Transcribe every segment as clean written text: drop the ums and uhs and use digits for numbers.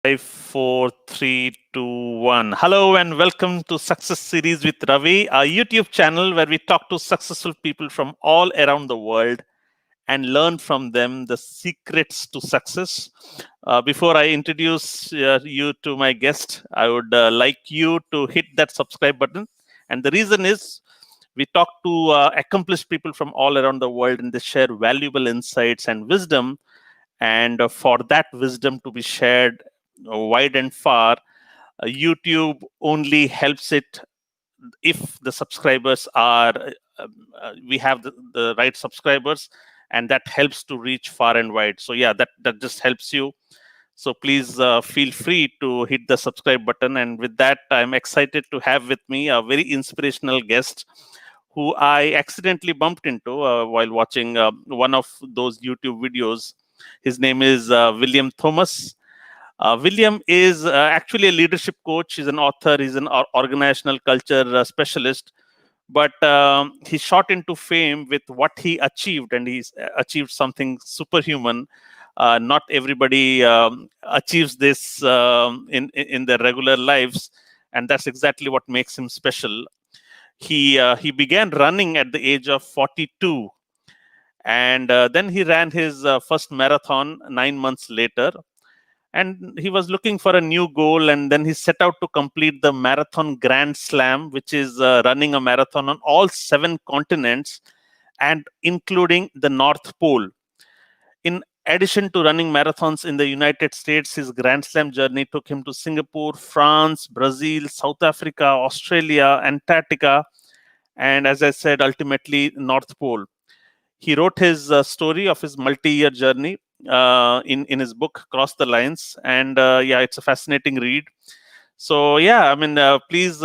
Five, four, three, two, one. Hello and welcome to Success Series with Ravi, a YouTube channel where we talk to successful people from all around the world and learn from them the secrets to success. Before I introduce you to my guest, I would like you to hit that subscribe button. And the reason is we talk to accomplished people from all around the world and they share valuable insights and wisdom. And for that wisdom to be shared wide and far, YouTube only helps it if the subscribers are we have the right subscribers, and that helps to reach far and wide. So yeah, that just helps you. So please feel free to hit the subscribe button. And with that, I'm excited to have with me a very inspirational guest who I accidentally bumped into while watching one of those YouTube videos. His name is William Thomas. William is actually a leadership coach. He's an author. He's an organizational culture specialist. But he shot into fame with what he achieved, and he's achieved something superhuman. Not everybody achieves this in their regular lives, and that's exactly what makes him special. He began running at the age of 42, and then he ran his first marathon 9 months later, and he was looking for a new goal, and then he set out to complete the marathon grand slam, which is running a marathon on all 7 continents and including the North Pole. In addition to running marathons in the United States, his grand slam journey took him to Singapore, France, Brazil, South Africa, Australia, Antarctica, and as I said, ultimately North Pole. He wrote his story of his multi-year journey in his book Cross the Lines, and yeah, it's a fascinating read. So yeah, I mean, please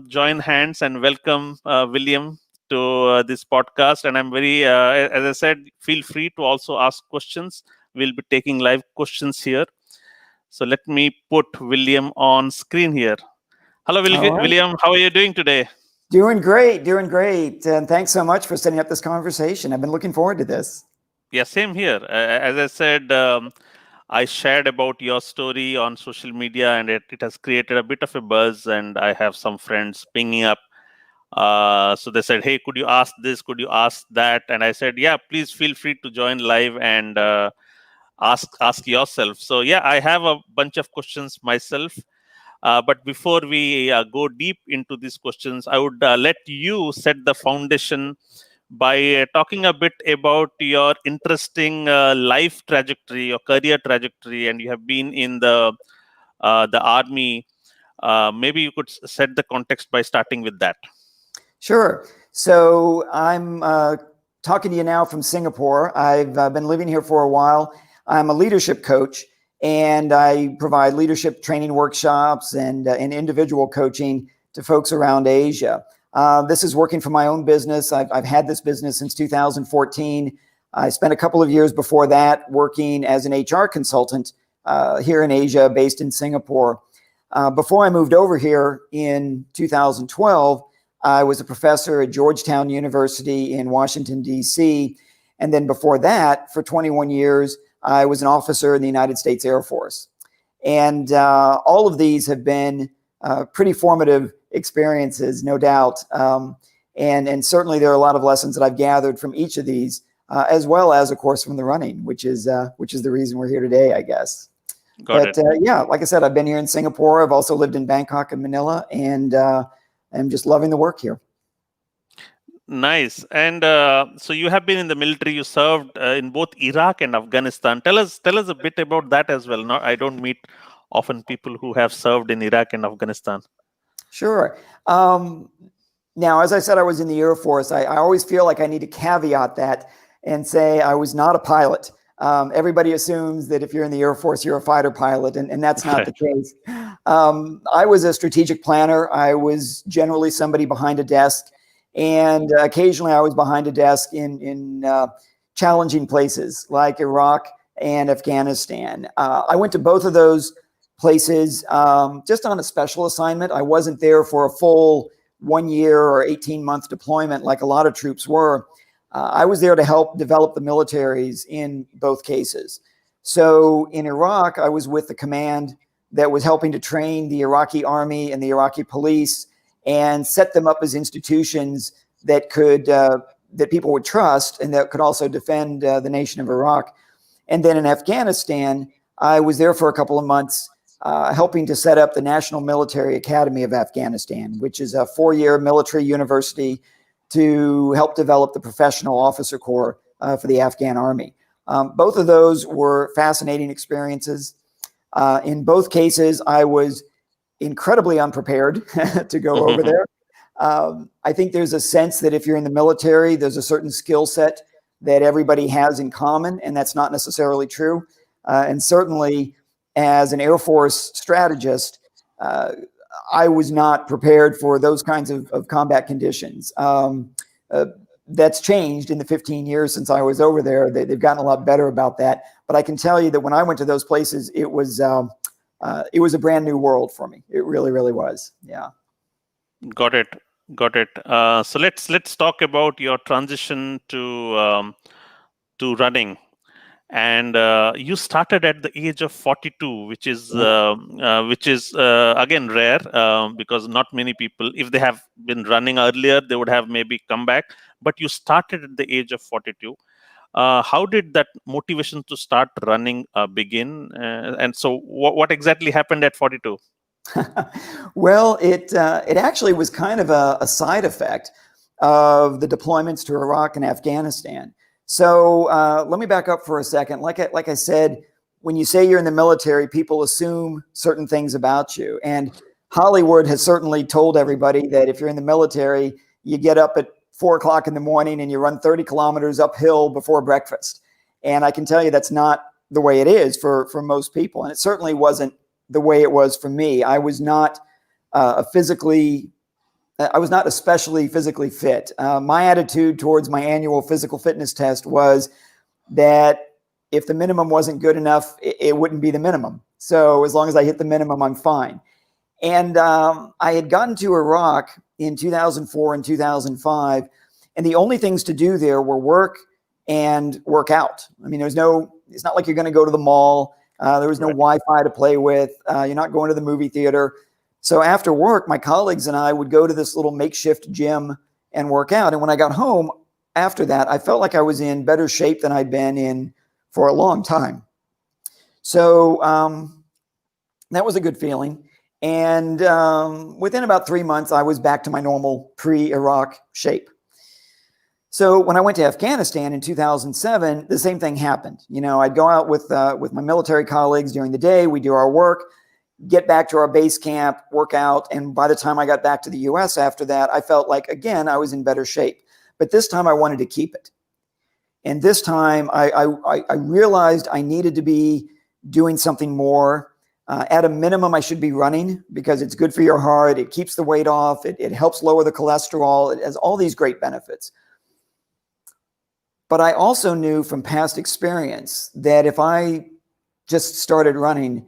join hands and welcome William to this podcast. And I'm very as I said, feel free to also ask questions. We'll be taking live questions here. So let me put William on screen here. Hello, All right. William, how are you doing today? Doing great, doing great. And thanks so much for setting up this conversation. I've been looking forward to this. Yeah, same here. As I said, I shared about your story on social media, and it has created a bit of a buzz. And I have some friends pinging up. So they said, "Hey, could you ask this? Could you ask that?" And I said, "Yeah, please feel free to join live and ask yourself." So yeah, I have a bunch of questions myself. But before we go deep into these questions, I would let you set the foundation by talking a bit about your interesting life trajectory, your career trajectory, and you have been in the army. Maybe you could set the context by starting with that. Sure. So I'm talking to you now from Singapore. I've been living here for a while. I'm a leadership coach, and I provide leadership training workshops and individual coaching to folks around Asia. This is working for my own business. I've had this business since 2014. I spent a couple of years before that working as an HR consultant here in Asia, based in Singapore. Before I moved over here in 2012, I was a professor at Georgetown University in Washington, D.C. And then before that, for 21 years, I was an officer in the United States Air Force. And all of these have been pretty formative experiences, no doubt. And certainly there are a lot of lessons that I've gathered from each of these, as well as, of course, from the running, which is the reason we're here today, I guess. But yeah, like I said, I've been here in Singapore. I've also lived in Bangkok and Manila, and I'm just loving the work here. Nice. And so you have been in the military. You served in both Iraq and Afghanistan. Tell us a bit about that as well. No, I don't meet often people who have served in Iraq and Afghanistan. Sure. Now, as I said, I was in the Air Force. I always feel like I need to caveat that and say I was not a pilot. Everybody assumes that if you're in the Air Force, you're a fighter pilot, and that's not the case. I was a strategic planner. I was generally somebody behind a desk, and occasionally I was behind a desk in challenging places like Iraq and Afghanistan. I went to both of those places just on a special assignment. I wasn't there for a full 1 year or 18-month deployment like a lot of troops were. I was there to help develop the militaries in both cases. So in Iraq, I was with the command that was helping to train the Iraqi army and the Iraqi police and set them up as institutions that could that people would trust and that could also defend the nation of Iraq. And then in Afghanistan, I was there for a couple of months, helping to set up the National Military Academy of Afghanistan, which is a 4-year military university to help develop the professional officer corps for the Afghan army. Both of those were fascinating experiences. In both cases, I was incredibly unprepared to go over there. I think there's a sense that if you're in the military, there's a certain skill set that everybody has in common, and that's not necessarily true. And certainly, as an Air Force strategist, I was not prepared for those kinds of combat conditions. That's changed in the 15 years since I was over there. They've gotten a lot better about that. But I can tell you that when I went to those places, it was a brand new world for me. It really, really was. Yeah. Got it. So let's talk about your transition to running. And you started at the age of 42, which is again rare, because not many people, if they have been running earlier, they would have maybe come back. But you started at the age of 42. How did that motivation to start running begin? And so, what exactly happened at 42? Well, it actually was kind of a side effect of the deployments to Iraq and Afghanistan. So let me back up for a second. Like I said, when you say you're in the military, people assume certain things about you. And Hollywood has certainly told everybody that if you're in the military, you get up at 4 o'clock in the morning and you run 30 kilometers uphill before breakfast. And I can tell you that's not the way it is for most people. And it certainly wasn't the way it was for me. I was not especially physically fit. My attitude towards my annual physical fitness test was that if the minimum wasn't good enough, it wouldn't be the minimum. So as long as I hit the minimum, I'm fine. And I had gotten to Iraq in 2004 and 2005, and the only things to do there were work and work out. I mean, it's not like you're going to go to the mall. There was no Wi-Fi to play with. You're not going to the movie theater. So after work, my colleagues and I would go to this little makeshift gym and work out. And when I got home after that, I felt like I was in better shape than I'd been in for a long time. So that was a good feeling. And within about 3 months, I was back to my normal pre-Iraq shape. So when I went to Afghanistan in 2007, the same thing happened. I'd go out with my military colleagues during the day. We do our work, get back to our base camp, work out. And by the time I got back to the US after that, I felt like, again, I was in better shape. But this time I wanted to keep it. And this time I realized I needed to be doing something more. At a minimum, I should be running because it's good for your heart. It keeps the weight off. It helps lower the cholesterol. It has all these great benefits. But I also knew from past experience that if I just started running,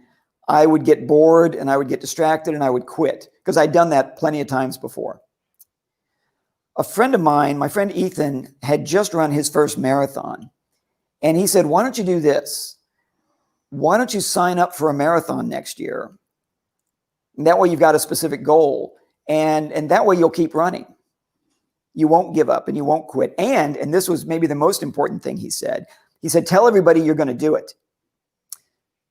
I would get bored and I would get distracted and I would quit because I'd done that plenty of times before. A friend of mine, my friend Ethan, had just run his first marathon. And he said, why don't you do this? Why don't you sign up for a marathon next year? And that way you've got a specific goal. And that way you'll keep running. You won't give up and you won't quit. And this was maybe the most important thing he said, tell everybody you're going to do it.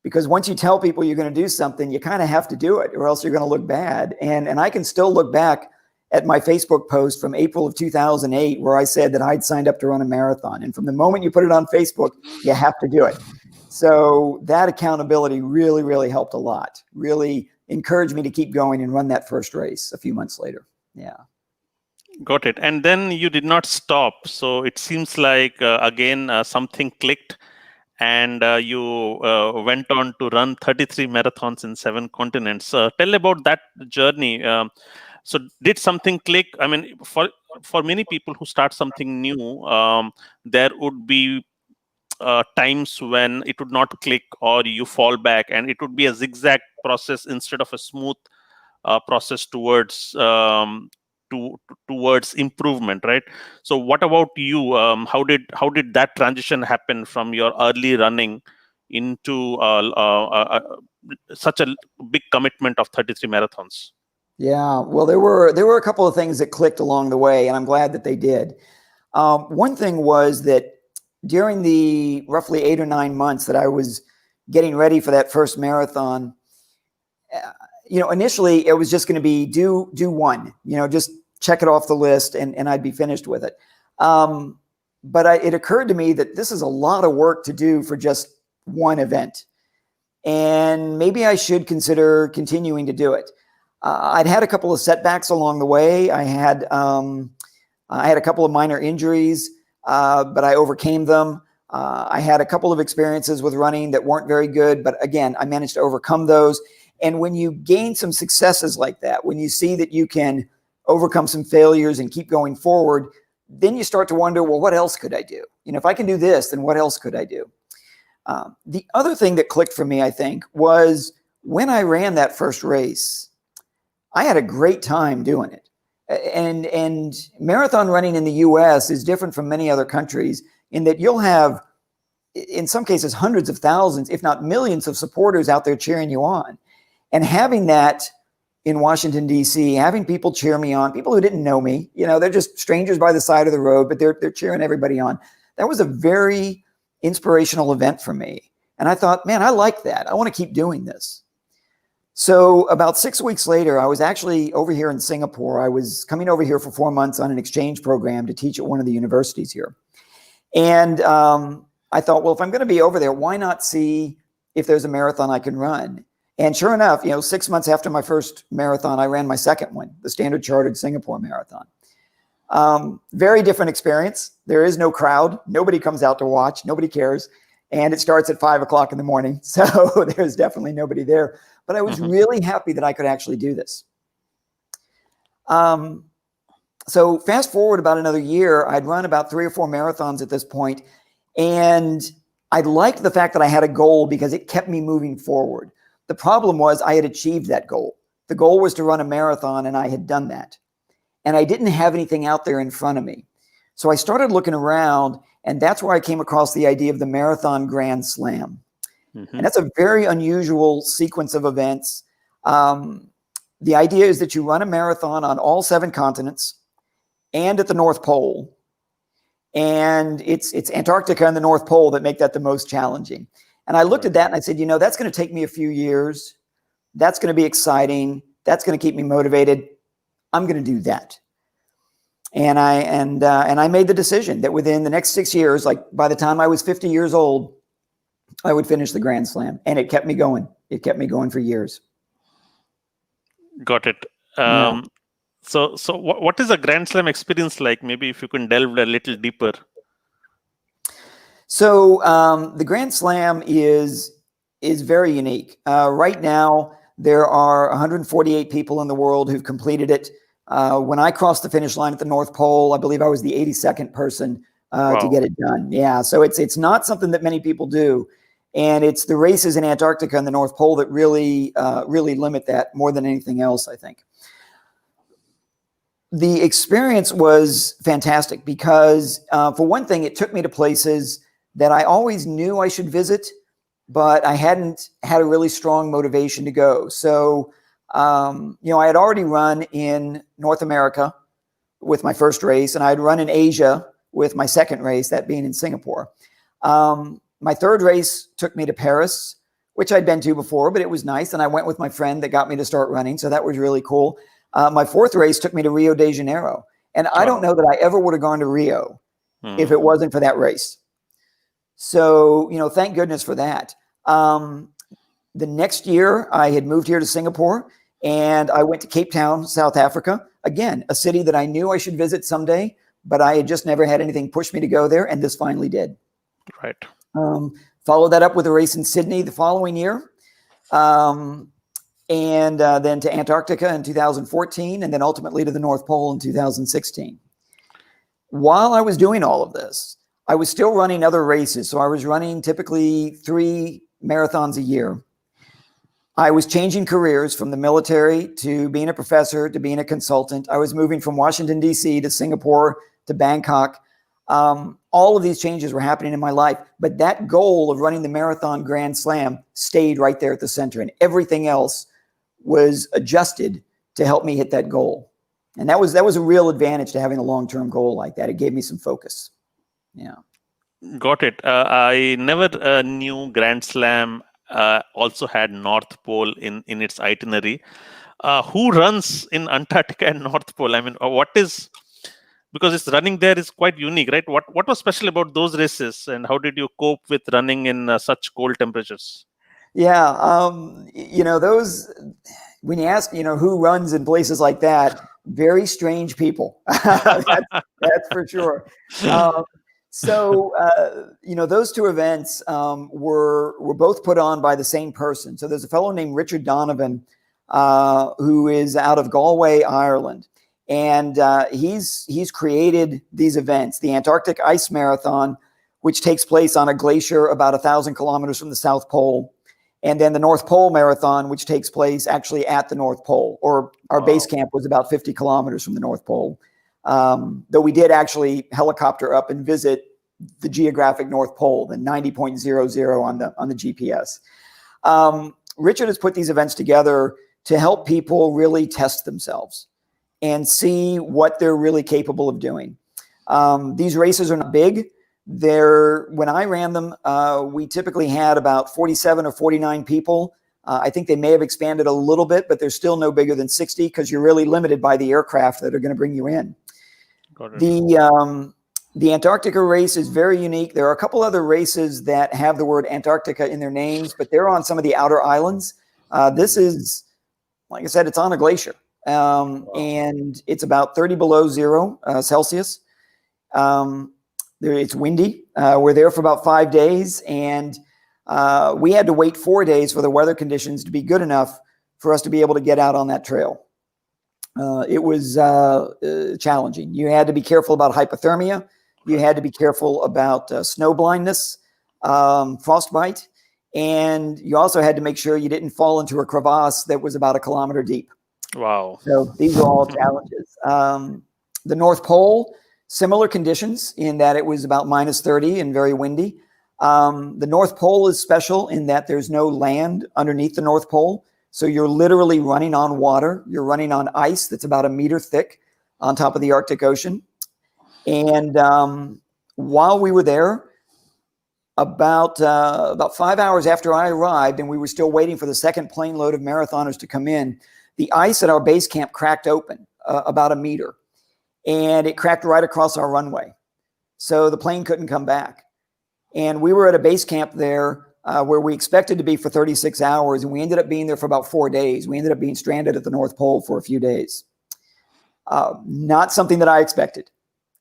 Because once you tell people you're going to do something, you kind of have to do it or else you're going to look bad. And I can still look back at my Facebook post from April of 2008 where I said that I'd signed up to run a marathon. And from the moment you put it on Facebook, you have to do it. So that accountability really, really helped a lot. Really encouraged me to keep going and run that first race a few months later. Yeah. Got it. And then you did not stop. So it seems like, again, something clicked and you went on to run 33 marathons in 7 continents. Tell about that journey. So did something click? I mean, for many people who start something new, there would be times when it would not click or you fall back, and it would be a zigzag process instead of a smooth process towards improvement, right? So what about you? How did that transition happen from your early running into such a big commitment of 33 marathons? Yeah, well, there were a couple of things that clicked along the way, and I'm glad that they did. One thing was that during the roughly 8 or 9 months that I was getting ready for that first marathon, initially it was just going to be do one, just check it off the list and I'd be finished with it. But it occurred to me that this is a lot of work to do for just one event. And maybe I should consider continuing to do it. I'd had a couple of setbacks along the way. I had a couple of minor injuries, but I overcame them. I had a couple of experiences with running that weren't very good, but again, I managed to overcome those. And when you gain some successes like that, when you see that you can overcome some failures and keep going forward, then you start to wonder, well, what else could I do? If I can do this, then what else could I do? The other thing that clicked for me, I think, was when I ran that first race, I had a great time doing it. And marathon running in the US is different from many other countries in that you'll have, in some cases, hundreds of thousands, if not millions of supporters out there cheering you on. And having that in Washington, D.C., having people cheer me on, people who didn't know me, they're just strangers by the side of the road, but they're cheering everybody on. That was a very inspirational event for me. And I thought, man, I like that. I want to keep doing this. So about 6 weeks later, I was actually over here in Singapore. I was coming over here for 4 months on an exchange program to teach at one of the universities here. And I thought, well, if I'm going to be over there, why not see if there's a marathon I can run? And sure enough, 6 months after my first marathon, I ran my second one, the Standard Chartered Singapore Marathon. Very different experience. There is no crowd. Nobody comes out to watch. Nobody cares. And it starts at 5 o'clock in the morning. So there's definitely nobody there. But I was really happy that I could actually do this. So fast forward about another year, I'd run about 3 or 4 marathons at this point. And I liked the fact that I had a goal because it kept me moving forward. The problem was I had achieved that goal. The goal was to run a marathon, and I had done that. And I didn't have anything out there in front of me. So I started looking around, and that's where I came across the idea of the Marathon Grand Slam. And that's a very unusual sequence of events. The idea is that you run a marathon on all 7 continents and at the North Pole. And it's Antarctica and the North Pole that make that the most challenging. And I looked at that and I said, that's going to take me a few years. That's going to be exciting. That's going to keep me motivated. I'm going to do that. And I made the decision that within the next 6 years, like by the time I was 50 years old, I would finish the Grand Slam. And it kept me going. It kept me going for years. Got it. So what is a Grand Slam experience like? Maybe if you can delve a little deeper. So the Grand Slam is very unique. Right now, there are 148 people in the world who've completed it. When I crossed the finish line at the North Pole, I believe I was the 82nd person to get it done. Yeah, so it's not something that many people do. And it's the races in Antarctica and the North Pole that really limit that more than anything else, I think. The experience was fantastic because, for one thing, it took me to places that I always knew I should visit, but I hadn't had a really strong motivation to go. So, I had already run in North America with my first race, and I'd run in Asia with my second race, that being in Singapore. My third race took me to Paris, which I'd been to before, but it was nice. And I went with my friend that got me to start running. So that was really cool. My fourth race took me to Rio de Janeiro. And I don't know that I ever would have gone to Rio if it wasn't for that race. So, thank goodness for that. The next year, I had moved here to Singapore, and I went to Cape Town, South Africa. Again, a city that I knew I should visit someday, but I had just never had anything push me to go there, and this finally did. Right. Followed that up with a race in Sydney the following year, and then to Antarctica in 2014, and then ultimately to the North Pole in 2016. While I was doing all of this, I was still running other races. So I was running typically 3 marathons a year. I was changing careers from the military to being a professor to being a consultant. I was moving from Washington, D.C. to Singapore to Bangkok. All of these changes were happening in my life, but that goal of running the Marathon Grand Slam stayed right there at the center, and everything else was adjusted to help me hit that goal. And that was a real advantage to having a long-term goal like that. It gave me some focus. Yeah. Got it. I never knew Grand Slam also had North Pole in its itinerary. Who runs in Antarctica and North Pole? I mean, what is, because it's running there is quite unique, right? What was special about those races, and how did you cope with running in such cold temperatures? Yeah. Those, when you ask, who runs in places like that, very strange people. That's for sure. Those two events were both put on by the same person. So there's a fellow named Richard Donovan who is out of Galway, Ireland, and he's created these events: the Antarctic Ice Marathon, which takes place on a glacier about 1,000 kilometers from the South Pole, and then the North Pole Marathon, which takes place actually at the North Pole, or our base camp was about 50 kilometers from the North Pole. Though we did actually helicopter up and visit the geographic North Pole, the 90.00 on the GPS. Richard has put these events together to help people really test themselves and see what they're really capable of doing. These races are not big. When I ran them, we typically had about 47 or 49 people. I think they may have expanded a little bit, but they're still no bigger than 60 because you're really limited by the aircraft that are going to bring you in. The Antarctica race is very unique. There are a couple other races that have the word Antarctica in their names, but they're on some of the outer islands. This is, like I said, it's on a glacier, and it's about 30 below zero Celsius. It's windy. We're there for about 5 days, and we had to wait 4 days for the weather conditions to be good enough for us to be able to get out on that trail. It was challenging. You had to be careful about hypothermia. You had to be careful about snow blindness, frostbite, and you also had to make sure you didn't fall into a crevasse that was about 1 kilometer deep. Wow. So these are all challenges. The North Pole, similar conditions in that it was about -30 and very windy. The North Pole is special in that there's no land underneath the North Pole. So you're literally running on water. You're running on ice that's about 1 meter thick on top of the Arctic Ocean. And while we were there, about 5 hours after I arrived, and we were still waiting for the second plane load of marathoners to come in, the ice at our base camp cracked open about 1 meter. And it cracked right across our runway. So the plane couldn't come back. And we were at a base camp there where we expected to be for 36 hours, and we ended up being there for about 4 days. We ended up being stranded at the North Pole for a few days. Not something that I expected.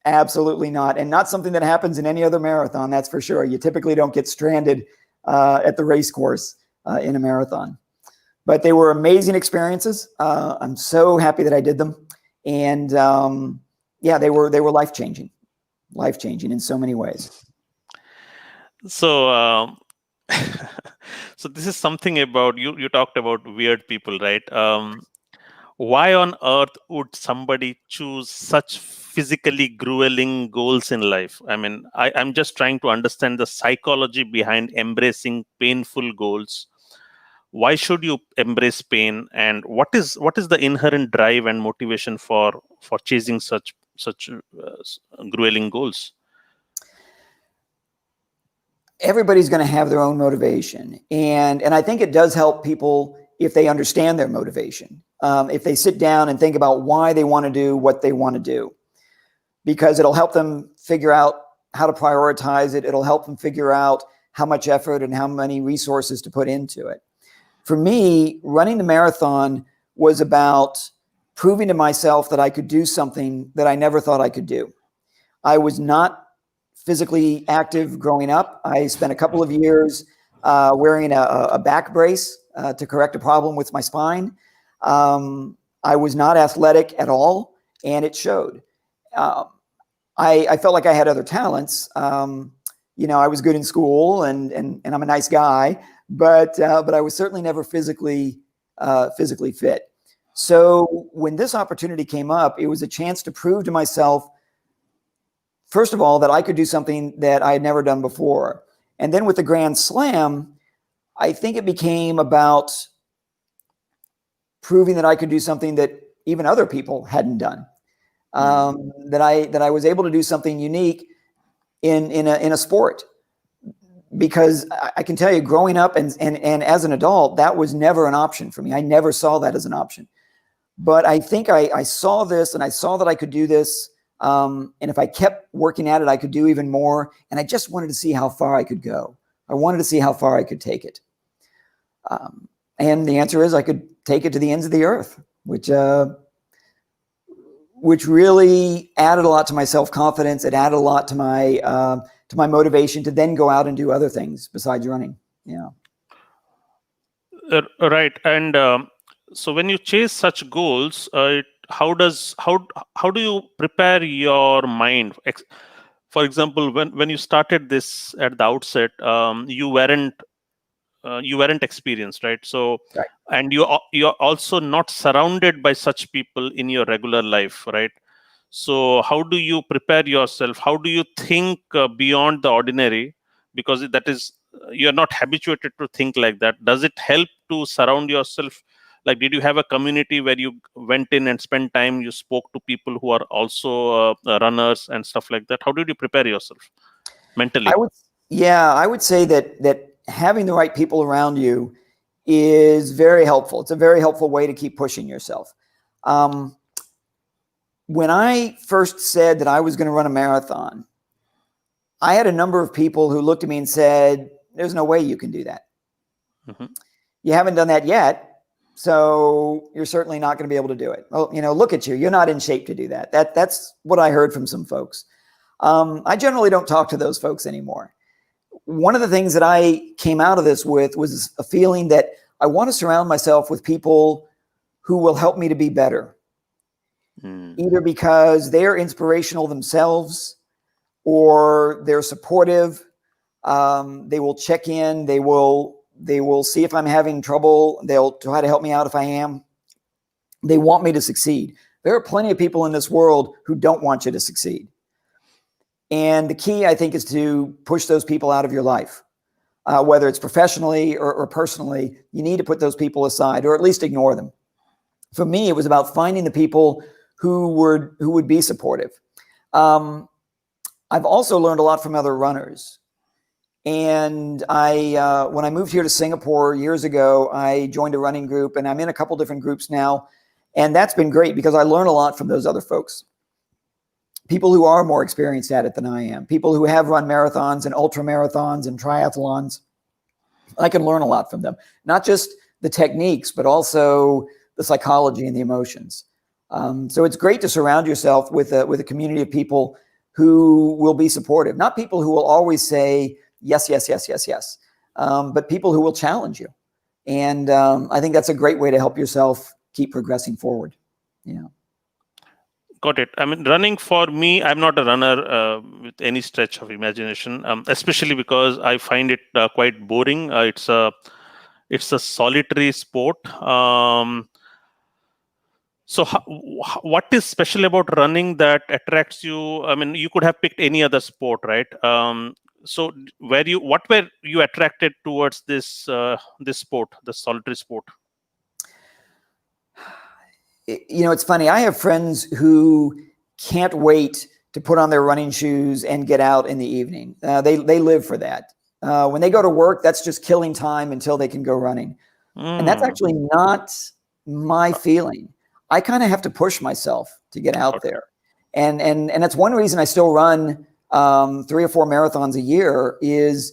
Absolutely not. And not something that happens in any other marathon, that's for sure. You typically don't get stranded at the race course in a marathon. But they were amazing experiences. I'm so happy that I did them. And they were life-changing in so many ways. So, so this is something about you talked about weird people, right? Why on earth would somebody choose such physically grueling goals in life? I mean, I'm just trying to understand the psychology behind embracing painful goals. Why should you embrace pain, and what is the inherent drive and motivation for chasing such grueling goals? Everybody's going to have their own motivation, and I think it does help people if they understand their motivation. If they sit down and think about why they want to do what they want to do, because it'll help them figure out how to prioritize it. It'll help them figure out how much effort and how many resources to put into it. For me, running the marathon was about proving to myself that I could do something that I never thought I could do. I was not physically active growing up. I spent a couple of years wearing a back brace to correct a problem with my spine. I was not athletic at all, and it showed. I felt like I had other talents. I was good in school, and I'm a nice guy, but I was certainly never physically fit. So when this opportunity came up, it was a chance to prove to myself, first of all, that I could do something that I had never done before. And then with the Grand Slam, I think it became about proving that I could do something that even other people hadn't done. That I was able to do something unique in a sport. Because I can tell you, growing up and as an adult, that was never an option for me. I never saw that as an option. But I think I saw this, and I saw that I could do this. And if I kept working at it, I could do even more. And I just wanted to see how far I could go. I wanted to see how far I could take it. And the answer is I could take it to the ends of the earth, which really added a lot to my self-confidence. It added a lot to my motivation to then go out and do other things besides running. Yeah. Right. And so when you chase such goals, how do you prepare your mind? For example, when you started this at the outset, you weren't experienced, right? So, Right. and you're also not surrounded by such people in your regular life, right? So how do you prepare yourself? How do you think beyond the ordinary? Because that is, you're not habituated to think like that. Does it help to surround yourself? Like, did you have a community where you went in and spent time, you spoke to people who are also runners and stuff like that? How did you prepare yourself mentally? I would say that having the right people around you is very helpful. It's a very helpful way to keep pushing yourself. When I first said that I was going to run a marathon, I had a number of people who looked at me and said, "There's no way you can do that. You haven't done that yet, so you're certainly not going to be able to do it. Well, look at you. You're not in shape to do that." That's what I heard from some folks. I generally don't talk to those folks anymore. One of the things that I came out of this with was a feeling that I want to surround myself with people who will help me to be better. Either because they're inspirational themselves, or they're supportive. They will check in. They will see if I'm having trouble. They'll try to help me out if I am. They want me to succeed. There are plenty of people in this world who don't want you to succeed. And the key, I think, is to push those people out of your life. Whether it's professionally or personally, you need to put those people aside, or at least ignore them. For me, it was about finding the people who would be supportive. I've also learned a lot from other runners. And when I moved here to Singapore years ago, I joined a running group, and I'm in a couple different groups now. And that's been great because I learn a lot from those other folks. People who are more experienced at it than I am. People who have run marathons and ultra marathons and triathlons. I can learn a lot from them. Not just the techniques, but also the psychology and the emotions. So it's great to surround yourself with a community of people who will be supportive. Not people who will always say, yes, yes, yes, yes, yes. But people who will challenge you. And I think that's a great way to help yourself keep progressing forward. Yeah. Got it. I mean, running for me, I'm not a runner with any stretch of imagination, especially because I find it quite boring. It's a solitary sport. So what is special about running that attracts you? I mean, you could have picked any other sport, right? So what were you attracted towards this sport, the solitary sport? It's funny. I have friends who can't wait to put on their running shoes and get out in the evening. They live for that. When they go to work, that's just killing time until they can go running. And that's actually not my feeling. I kind of have to push myself to get out there. And that's one reason I still run 3 or 4 marathons a year is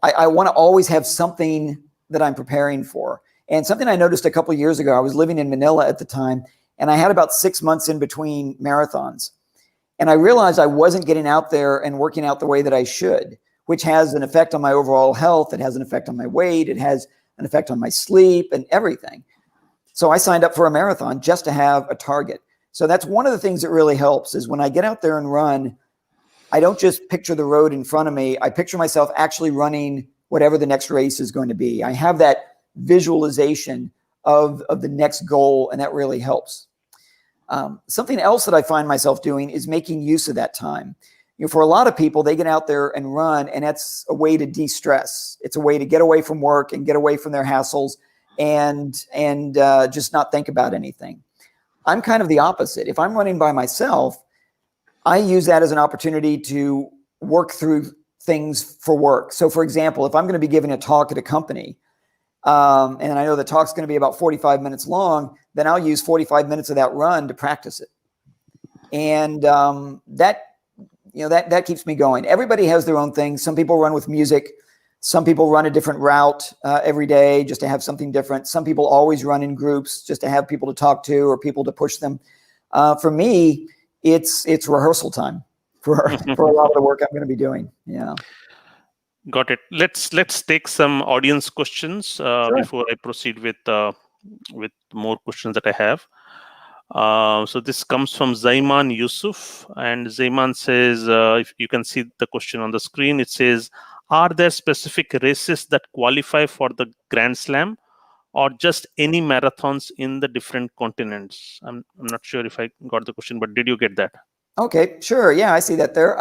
I want to always have something that I'm preparing for. And something I noticed a couple of years ago, I was living in Manila at the time, and I had about 6 months in between marathons. And I realized I wasn't getting out there and working out the way that I should, which has an effect on my overall health. It has an effect on my weight. It has an effect on my sleep and everything. So I signed up for a marathon just to have a target. So that's one of the things that really helps is when I get out there and run, I don't just picture the road in front of me. I picture myself actually running whatever the next race is going to be. I have that visualization of the next goal, and that really helps. Something else that I find myself doing is making use of that time. For a lot of people, they get out there and run, and that's a way to de-stress. It's a way to get away from work and get away from their hassles and just not think about anything. I'm kind of the opposite. If I'm running by myself, I use that as an opportunity to work through things for work. So, for example, if I'm going to be giving a talk at a company, and I know the talk's going to be about 45 minutes long, then I'll use 45 minutes of that run to practice it. And that keeps me going. Everybody has their own thing. Some people run with music. Some people run a different route every day just to have something different. Some people always run in groups just to have people to talk to or people to push them. For me, it's rehearsal time for a lot of the work I'm going to be doing. Yeah. Got it. Let's take some audience questions Sure. before I proceed with more questions that I have. So this comes from Zaiman Yusuf, and Zaiman says, if you can see the question on the screen, it says, are there specific races that qualify for the Grand Slam, or just any marathons in the different continents? I'm not sure if I got the question, but did you get that? Okay, sure. Yeah, I see that there.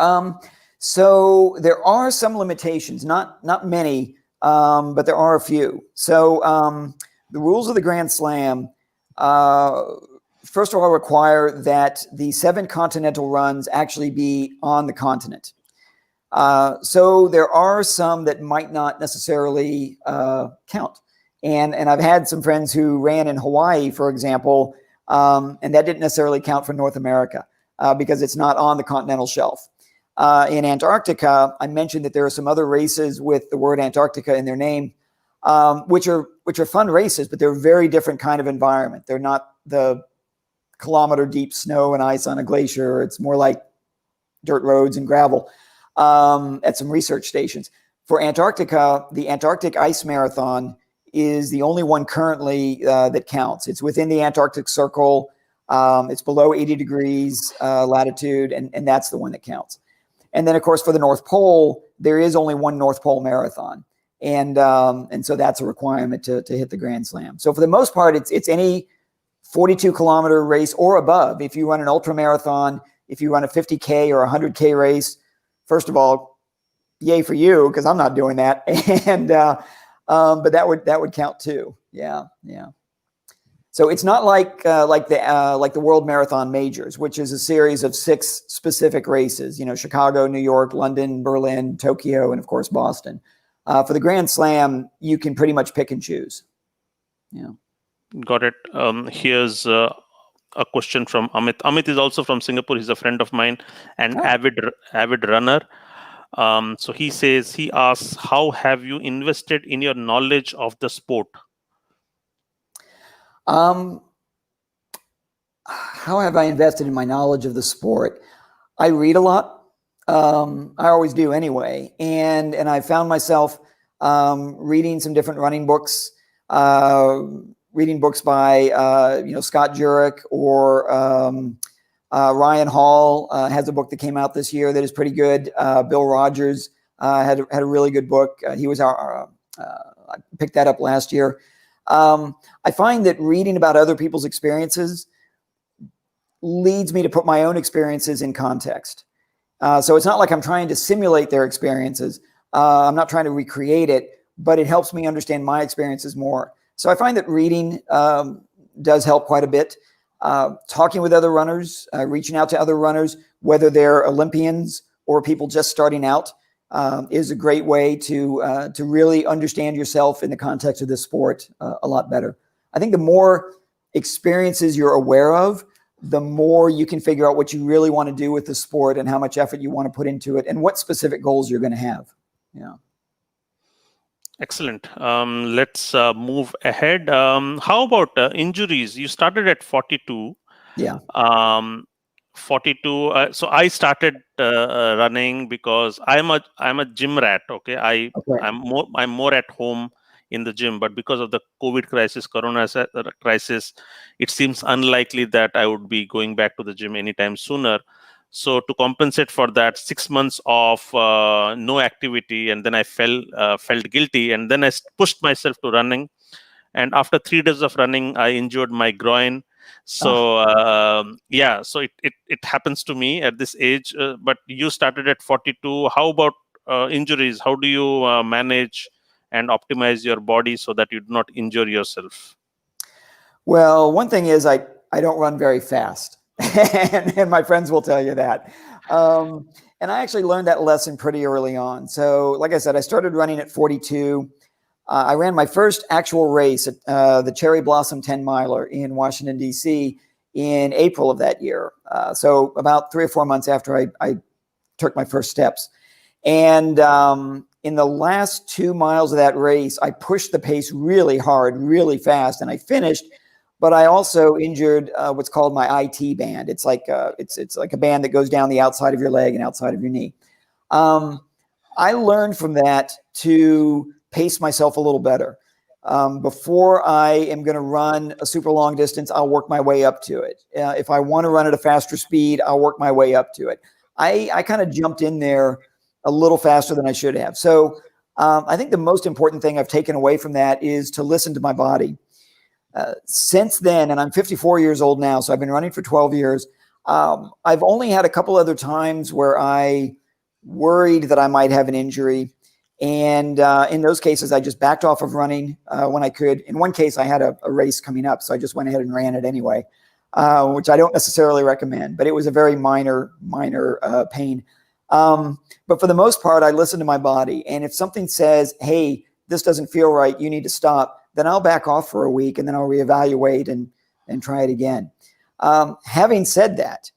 So there are some limitations, not many, but there are a few. So the rules of the Grand Slam, first of all, require that the 7 continental runs actually be on the continent. So there are some that might not necessarily count. And I've had some friends who ran in Hawaii, for example, and that didn't necessarily count for North America because it's not on the continental shelf. In Antarctica, I mentioned that there are some other races with the word Antarctica in their name, which are fun races, but they're a very different kind of environment. They're not the kilometer deep snow and ice on a glacier. It's more like dirt roads and gravel at some research stations. For Antarctica, the Antarctic Ice Marathon is the only one currently that counts. It's within the Antarctic Circle. It's below 80 degrees latitude, and that's the one that counts. And then, of course, for the North Pole, there is only one North Pole Marathon. And so that's a requirement to hit the Grand Slam. So for the most part, it's any 42-kilometer race or above. If you run an ultra marathon, if you run a 50K or 100K race, first of all, yay for you, because I'm not doing that. And but that would count too. Yeah. So it's not like the World Marathon Majors, which is a series of 6 specific races. Chicago, New York, London, Berlin, Tokyo, and of course Boston. For the Grand Slam, you can pretty much pick and choose. Yeah. Got it. Here's a question from Amit. Amit is also from Singapore. He's a friend of mine, an avid runner. So he asks, how have you invested in your knowledge of the sport? How have I invested in my knowledge of the sport? I read a lot. I always do anyway. And I found myself reading some different running books, reading books by Scott Jurek or Ryan Hall has a book that came out this year that is pretty good. Bill Rogers had a really good book. He was I picked that up last year. I find that reading about other people's experiences leads me to put my own experiences in context. So it's not like I'm trying to simulate their experiences. I'm not trying to recreate it, but it helps me understand my experiences more. So I find that reading does help quite a bit. Talking with other runners, reaching out to other runners, whether they're Olympians or people just starting out, is a great way to really understand yourself in the context of this sport a lot better. I think the more experiences you're aware of, the more you can figure out what you really want to do with the sport and how much effort you want to put into it and what specific goals you're going to have. Yeah. Excellent. Let's move ahead. How about injuries? You started at 42. Yeah. 42. So I started running because I'm a gym rat. Okay. I'm more at home in the gym, but because of the COVID crisis, Corona crisis, it seems unlikely that I would be going back to the gym anytime sooner. So to compensate for that, 6 months of no activity, and then I felt guilty, and then I pushed myself to running. And after 3 days of running, I injured my groin. So so it happens to me at this age. But you started at 42. How about injuries? How do you manage? and optimize your body so that you do not injure yourself? Well, one thing is I don't run very fast, and my friends will tell you that. And I actually learned that lesson pretty early on. So, like I said, I started running at 42. I ran my first actual race at the Cherry Blossom 10 miler in Washington, D.C. in April of that year. So about 3 or 4 months after I took my first steps. And in the last 2 miles of that race, I pushed the pace really hard, really fast, and I finished. But I also injured what's called my IT band. It's like a band that goes down the outside of your leg and outside of your knee. I learned from that to pace myself a little better. Before I am going to run a super long distance, I'll work my way up to it. If I want to run at a faster speed, I'll work my way up to it. I kind of jumped in there a little faster than I should have. So I think the most important thing I've taken away from that is to listen to my body. Since then, and I'm 54 years old now, so I've been running for 12 years. I've only had a couple other times where I worried that I might have an injury. And in those cases, I just backed off of running when I could. In one case, I had a race coming up, so I just went ahead and ran it anyway, which I don't necessarily recommend, but it was a very minor pain. But for the most part, I listen to my body. And if something says, hey, this doesn't feel right, you need to stop, then I'll back off for a week and then I'll reevaluate and try it again. Having said that,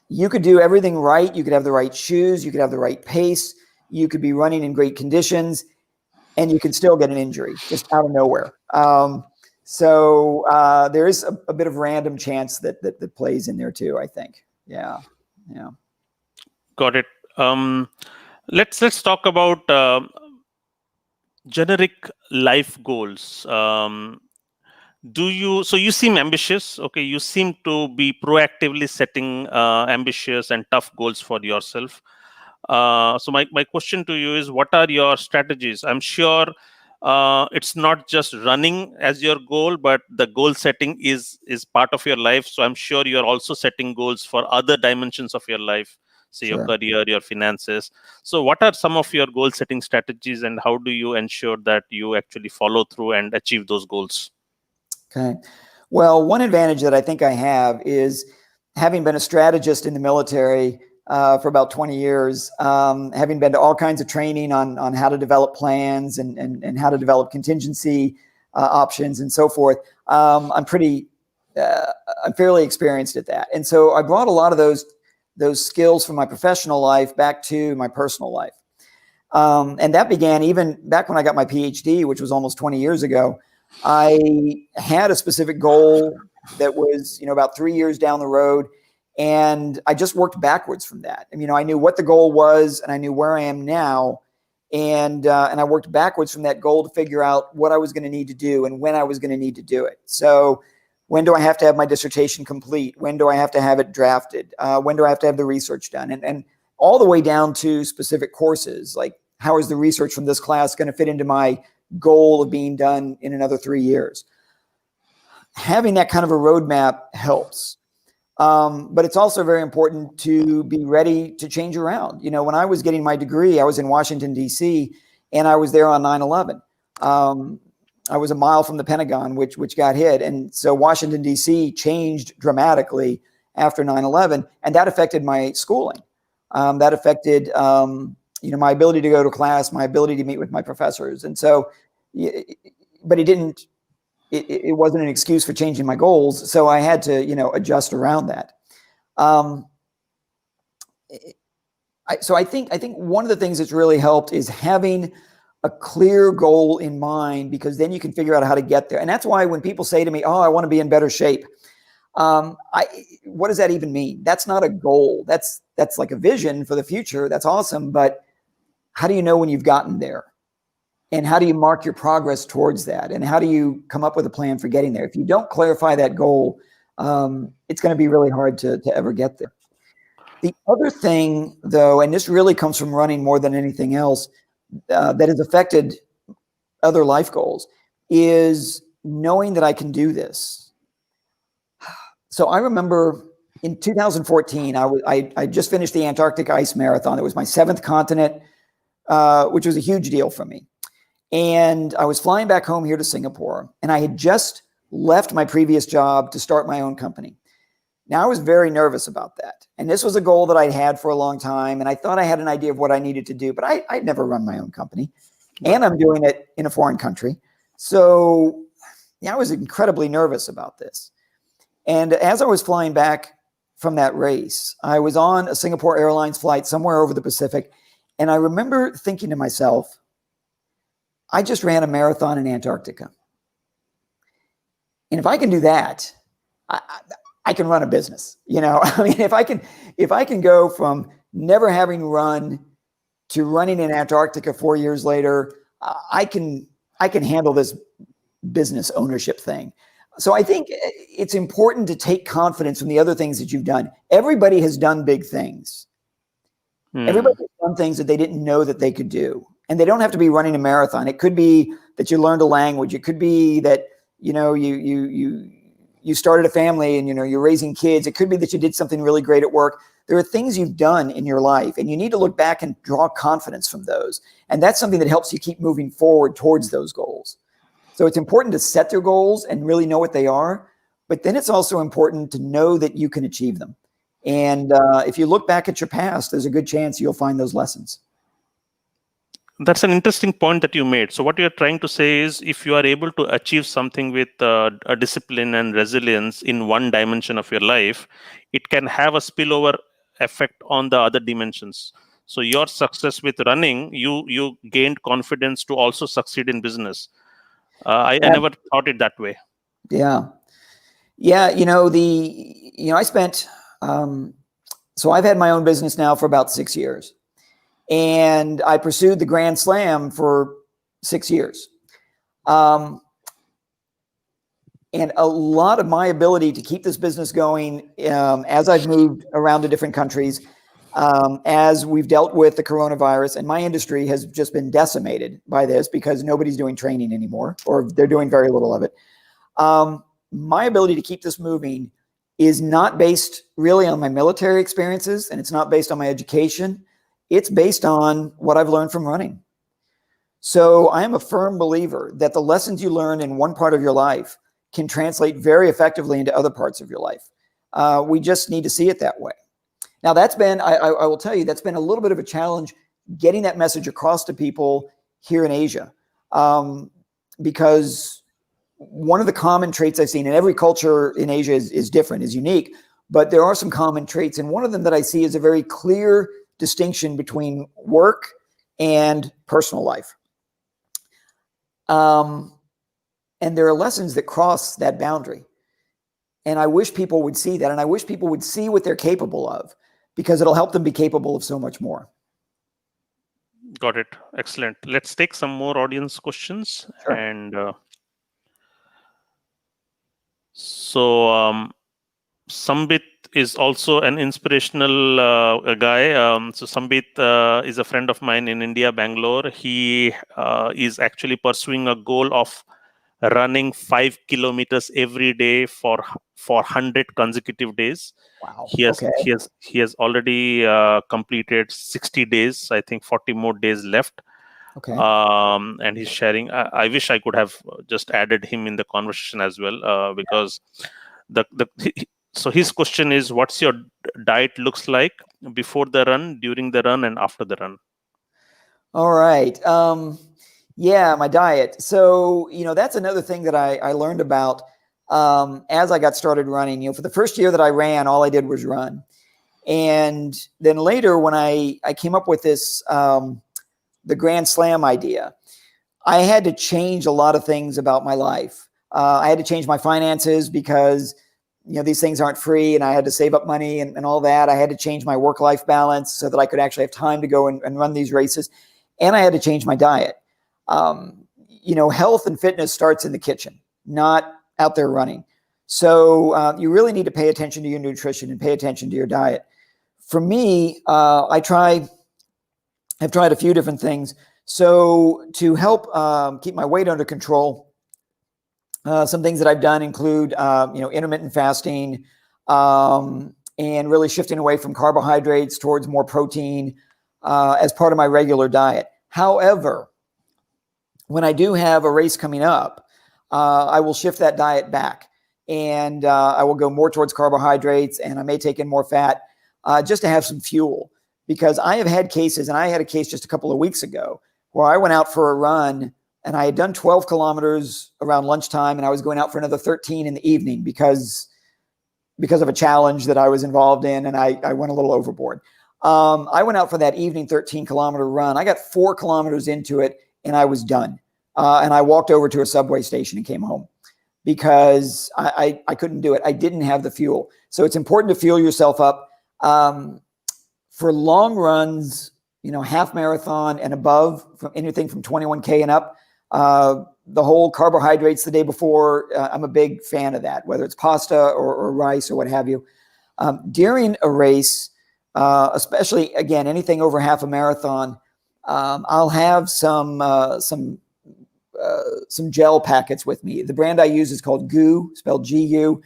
you could do everything right. You could have the right shoes. You could have the right pace. You could be running in great conditions and you can still get an injury just out of nowhere. So there is a bit of random chance that plays in there too, I think. Yeah. Got it. Let's talk about generic life goals. So you seem ambitious. Okay, you seem to be proactively setting ambitious and tough goals for yourself. So my question to you is, what are your strategies? I'm sure it's not just running as your goal, but the goal setting is part of your life. So I'm sure you're also setting goals for other dimensions of your life, say Sure. your career, your finances. So what are some of your goal setting strategies, and how do you ensure that you actually follow through and achieve those goals? Okay. Well, one advantage that I think I have is having been a strategist in the military for about 20 years, having been to all kinds of training on how to develop plans and how to develop contingency options and so forth. I'm fairly experienced at that. And so I brought a lot of those skills from my professional life back to my personal life. And that began even back when I got my PhD, which was almost 20 years ago. I had a specific goal that was, about 3 years down the road. And I just worked backwards from that. I knew what the goal was and I knew where I am now. And I worked backwards from that goal to figure out what I was going to need to do and when I was going to need to do it. So when do I have to have my dissertation complete? When do I have to have it drafted? When do I have to have the research done? And all the way down to specific courses, like how is the research from this class going to fit into my goal of being done in another 3 years? Having that kind of a roadmap helps. But it's also very important to be ready to change around. When I was getting my degree, I was in Washington, D.C., and I was there on 9/11. I was a mile from the Pentagon, which got hit. And so Washington, D.C. changed dramatically after 9/11, and that affected my schooling. That affected my ability to go to class, my ability to meet with my professors. And so, but it wasn't an excuse for changing my goals. So I had to, adjust around that. So I think one of the things that's really helped is having a clear goal in mind, because then you can figure out how to get there. And that's why when people say to me, oh, I want to be in better shape. What does that even mean? That's not a goal. That's like a vision for the future. That's awesome. But how do you know when you've gotten there? And how do you mark your progress towards that? And how do you come up with a plan for getting there? If you don't clarify that goal, it's going to be really hard to ever get there. The other thing, though, and this really comes from running more than anything else, that has affected other life goals, is knowing that I can do this. So I remember in 2014, I just finished the Antarctic ice marathon. It was my 7th continent, which was a huge deal for me. And I was flying back home here to Singapore, and I had just left my previous job to start my own company. Now, I was very nervous about that. And this was a goal that I'd had for a long time. And I thought I had an idea of what I needed to do, but I'd never run my own company. And I'm doing it in a foreign country. So yeah, I was incredibly nervous about this. And as I was flying back from that race, I was on a Singapore Airlines flight somewhere over the Pacific. And I remember thinking to myself, I just ran a marathon in Antarctica. And if I can do that, I can run a business. I mean, if I can go from never having run to running in Antarctica 4 years later, I can handle this business ownership thing. So I think it's important to take confidence from the other things that you've done. Everybody has done big things. Everybody has done things that they didn't know that they could do. And they don't have to be running a marathon. It could be that you learned a language. It could be that, you started a family and, you're raising kids. It could be that you did something really great at work. There are things you've done in your life, and you need to look back and draw confidence from those. And that's something that helps you keep moving forward towards those goals. So it's important to set your goals and really know what they are. But then it's also important to know that you can achieve them. And if you look back at your past, there's a good chance you'll find those lessons. That's an interesting point that you made. So what you're trying to say is, if you are able to achieve something with a discipline and resilience in one dimension of your life, it can have a spillover effect on the other dimensions. So your success with running, you gained confidence to also succeed in business. I never thought it that way. Yeah. I spent, so I've had my own business now for about 6 years. And I pursued the Grand Slam for 6 years. And a lot of my ability to keep this business going as I've moved around to different countries, as we've dealt with the coronavirus, and my industry has just been decimated by this because nobody's doing training anymore, or they're doing very little of it. My ability to keep this moving is not based really on my military experiences, and it's not based on my education. It's based on what I've learned from running. So I am a firm believer that the lessons you learn in one part of your life can translate very effectively into other parts of your life. We just need to see it that way. Now, that's been, I will tell you, that's been a little bit of a challenge getting that message across to people here in Asia. Because one of the common traits I've seen, and every culture in Asia is different, is unique, but there are some common traits. And one of them that I see is a very clear distinction between work and personal life. And there are lessons that cross that boundary. And I wish people would see that. And I wish people would see what they're capable of, because it'll help them be capable of so much more. Got it. Excellent. Let's take some more audience questions. Sure. And so Sambit is also an inspirational guy. So Sambit is a friend of mine in India, Bangalore. He is actually pursuing a goal of running 5 kilometers every day for 100 consecutive days. Wow. He has already completed 60 days. I think 40 more days left. Okay. And he's sharing. I wish I could have just added him in the conversation as well, because so his question is, what's your diet looks like before the run, during the run, and after the run? All right. Yeah, my diet. So, that's another thing that I learned about as I got started running. For the first year that I ran, all I did was run. And then later, when I came up with this, the Grand Slam idea, I had to change a lot of things about my life. I had to change my finances because these things aren't free, and I had to save up money and all that. I had to change my work-life balance so that I could actually have time to go and run these races. And I had to change my diet. Health and fitness starts in the kitchen, not out there running. So you really need to pay attention to your nutrition and pay attention to your diet. For me, I've tried a few different things. So to help keep my weight under control, some things that I've done include, intermittent fasting, and really shifting away from carbohydrates towards more protein as part of my regular diet. However, when I do have a race coming up, I will shift that diet back, and I will go more towards carbohydrates, and I may take in more fat just to have some fuel. Because I have had cases, and I had a case just a couple of weeks ago where I went out for a run, and I had done 12 kilometers around lunchtime, and I was going out for another 13 in the evening because of a challenge that I was involved in, and I went a little overboard. I went out for that evening 13-kilometer run. I got 4 kilometers into it, and I was done. And I walked over to a subway station and came home because I couldn't do it. I didn't have the fuel. So it's important to fuel yourself up. For long runs, half marathon and above, from anything from 21K and up, the whole carbohydrates the day before, I'm a big fan of that, whether it's pasta or rice or what have you. During a race, especially, again, anything over half a marathon, I'll have some gel packets with me. The brand I use is called GU, spelled GU.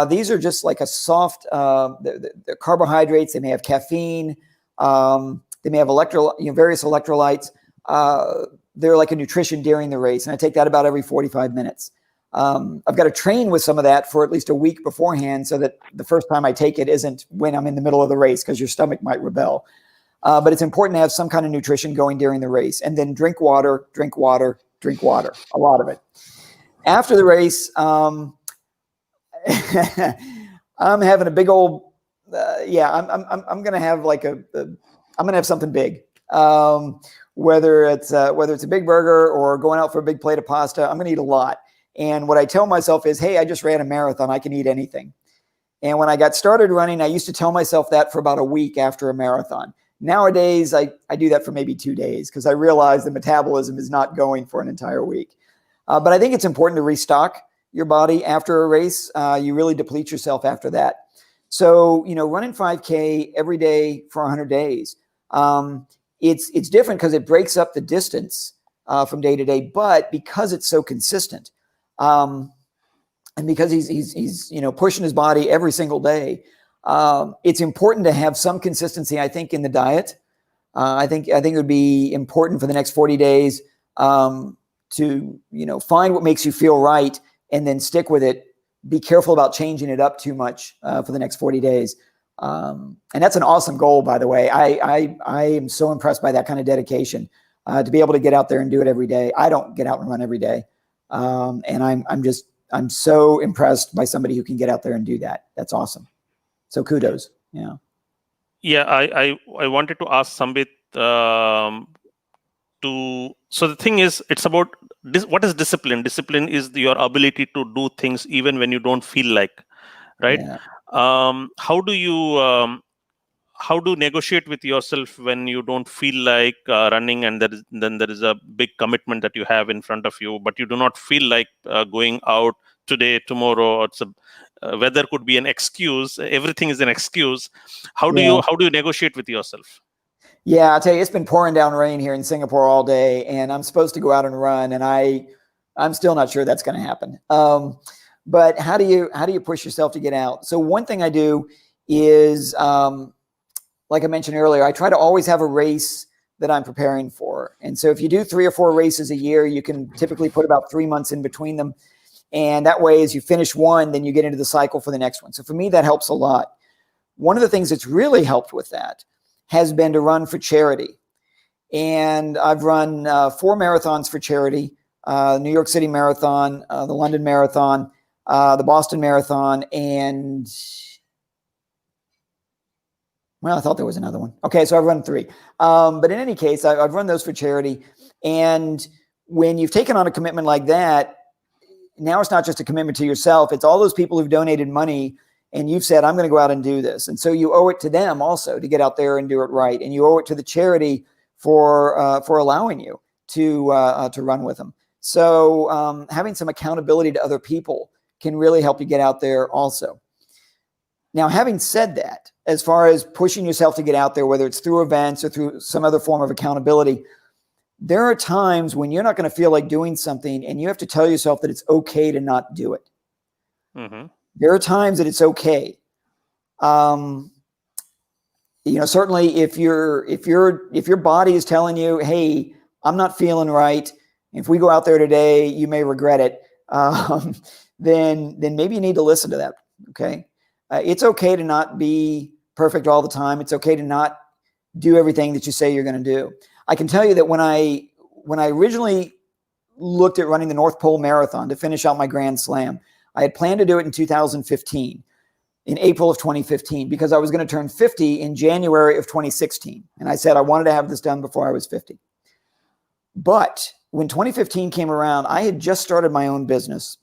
These are just like a soft, they're carbohydrates. They may have caffeine. They may have various electrolytes. They're like a nutrition during the race. And I take that about every 45 minutes. I've got to train with some of that for at least a week beforehand so that the first time I take it isn't when I'm in the middle of the race, because your stomach might rebel. But it's important to have some kind of nutrition going during the race. And then drink water, a lot of it. After the race, I'm having a big old, I'm going to have I'm going to have something big. Whether it's a big burger or going out for a big plate of pasta, I'm going to eat a lot. And what I tell myself is, hey, I just ran a marathon. I can eat anything. And when I got started running, I used to tell myself that for about a week after a marathon. Nowadays, I do that for maybe 2 days because I realize the metabolism is not going for an entire week. But I think it's important to restock your body after a race. You really deplete yourself after that. So, running 5K every day for 100 days, it's different because it breaks up the distance from day to day. But because it's so consistent, and because he's pushing his body every single day, it's important to have some consistency, I think, in the diet. I think it would be important for the next 40 days to find what makes you feel right and then stick with it. Be careful about changing it up too much for the next 40 days. And that's an awesome goal, by the way. I am so impressed by that kind of dedication to be able to get out there and do it every day. I don't get out and run every day. And I'm so impressed by somebody who can get out there and do that. That's awesome. So kudos. Yeah. Yeah. I wanted to ask Sambit, so the thing is, it's about what is discipline? Discipline is your ability to do things even when you don't feel like, right? Yeah. How do you negotiate with yourself when you don't feel like running, and then there is a big commitment that you have in front of you, but you do not feel like going out today, tomorrow? Weather could be an excuse. Everything is an excuse. How do you negotiate with yourself? Yeah, I'll tell you, it's been pouring down rain here in Singapore all day, and I'm supposed to go out and run, and I'm still not sure that's going to happen. But how do you push yourself to get out? So one thing I do is, like I mentioned earlier, I try to always have a race that I'm preparing for. And so if you do 3 or 4 races a year, you can typically put about 3 months in between them. And that way, as you finish one, then you get into the cycle for the next one. So for me, that helps a lot. One of the things that's really helped with that has been to run for charity. And I've run 4 marathons for charity: New York City Marathon, the London Marathon, the Boston Marathon, and I thought there was another one. Okay, so I've run 3. But in any case, I've run those for charity. And when you've taken on a commitment like that, now it's not just a commitment to yourself. It's all those people who've donated money, and you've said, I'm going to go out and do this. And so you owe it to them also to get out there and do it right. And you owe it to the charity for allowing you to run with them. So having some accountability to other people can really help you get out there also. Now, having said that, as far as pushing yourself to get out there, whether it's through events or through some other form of accountability, there are times when you're not going to feel like doing something, and you have to tell yourself that it's okay to not do it. Mm-hmm. There are times that it's okay. Certainly if your body is telling you, hey, I'm not feeling right, If we go out there today, you may regret it. Then maybe you need to listen to that. Okay. It's okay to not be perfect all the time. It's okay to not do everything that you say you're going to do. I can tell you that when I originally looked at running the North Pole Marathon to finish out my Grand Slam, I had planned to do it in 2015, in April of 2015, because I was going to turn 50 in January of 2016. And I said I wanted to have this done before I was 50. But when 2015 came around, I had just started my own business